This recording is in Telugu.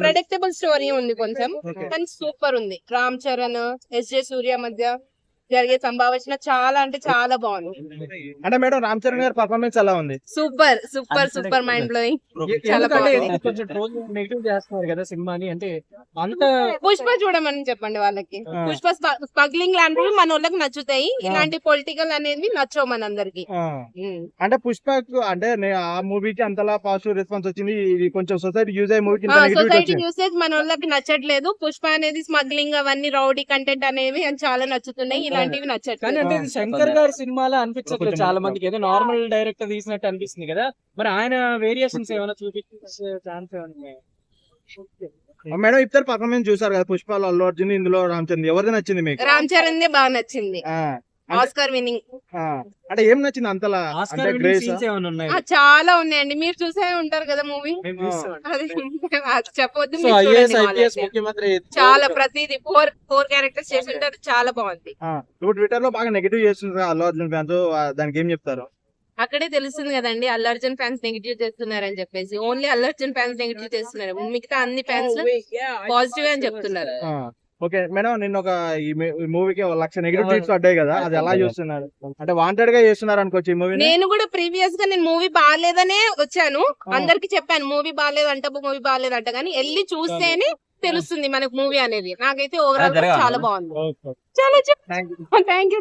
ప్రెడిక్టబుల్ స్టోరీ ఉంది కొంచెం, కానీ సూపర్ ఉంది. రామ్ చరణ్, ఎస్జే సూర్య మధ్య జరిగే సంభాషణ చాలా అంటే చాలా బాగుంది. అంటే మేడం రామ్ చరణ్ గారి పర్ఫార్మెన్స్ ఎలా ఉంది? Super super super mind blowing. చాలా బాగుంది. కొంచెం నెగిటివ్ చేస్తున్నారు కదా సినిమాని, అంటే అంత పుష్ప చూడమని చెప్పండి వాళ్ళకి. పుష్ప స్మగ్లింగ్ లాంటివి మన వాళ్ళకి నచ్చుతాయి, ఇలాంటి పొలిటికల్ అనేది నచ్చవు మనందరికి. అంటే పుష్పకు అంటే ఆ మూవీకి అంతలా పాజిటివ్ రెస్పాన్స్ వచ్చింది, ఇది కొంచెం సొసైటీ యూజ్ అయ్యే మూవీకి సొసైటీ యూసేజ్ మన వాళ్ళకి నచ్చట్లేదు. పుష్ప అనేది స్మగ్లింగ్ అవన్నీ రౌడీ కంటెంట్ అనేవి చాలా నచ్చుతున్నాయి, ఇలాంటివి నచ్చట్లేదు. కానీ అంటే శంకర్ గారి సినిమాలో అనిపించట్లేదు చాలా మందికి, ఏదో నార్మల్ డైరెక్టర్ తీసినట్టు అనిపిస్తుంది కదా. మరి ఆయన వేరియేషన్స్ ఏమైనా చూపించే ఛాన్స్ ఏమైనా? మేడం ఇద్దరు పర్ఫార్మెన్స్ చూసారు కదా, పుష్పలో అల్లు అర్జున్, ఇందులో రామ్ చరణ్, ఎవరిది నచ్చింది మీకు? రామ్ చరణ్ బాగా నచ్చింది, ఆస్కార్ విన్నింగ్. అంటే ఏం నచ్చింది అంతలా? చాలా ఉన్నాయండి, మీరు చూసే ఉంటారు కదా మూవీ, చెప్పొద్దు. చాలా ప్రతిదీ ఫోర్ క్యారెక్టర్స్ చేసి ఉంటారు, చాలా బాగుంది. ట్విట్టర్ లో బాగా నెగిటివ్ చేస్తున్నారు అల్లు అర్జున్ ఫ్యాన్స్, దానికి ఏం చెప్తారు? అక్కడే తెలుస్తుంది కదండి అల్లు అర్జున్ ఫ్యాన్స్ నెగిటివ్ చేస్తున్నారని చెప్పేసి. Only Allu Arjun fans negative చేస్తున్నారు, మిగతా అన్ని ఫ్యాన్స్ పాజిటివ్ అని చెప్తున్నారు. ఓకే మేడం, నిన్న ఒక ఈ మూవీకి 1,00,000 నెగిటివ్ ట్వీట్స్ పడ్డాయి కదా, అది ఎలా చూస్తున్నారు? అంటే వాంటెడ్ గా చేస్తున్నారు అనుకోవచ్చు ఈ మూవీ. నేను కూడా ప్రీవియస్ గా నేను మూవీ బాగాలేదనే వచ్చాను, అందరికి చెప్పాను మూవీ బాగాలేదంట, మూవీ బాగాలేదంట, కానీ వెళ్ళి చూస్తేనే తెలుస్తుంది మనకు మూవీ అనేది. నాకైతే ఓవరాల్ చాలా బాగుంది. చాలా థ్యాంక్ యూ.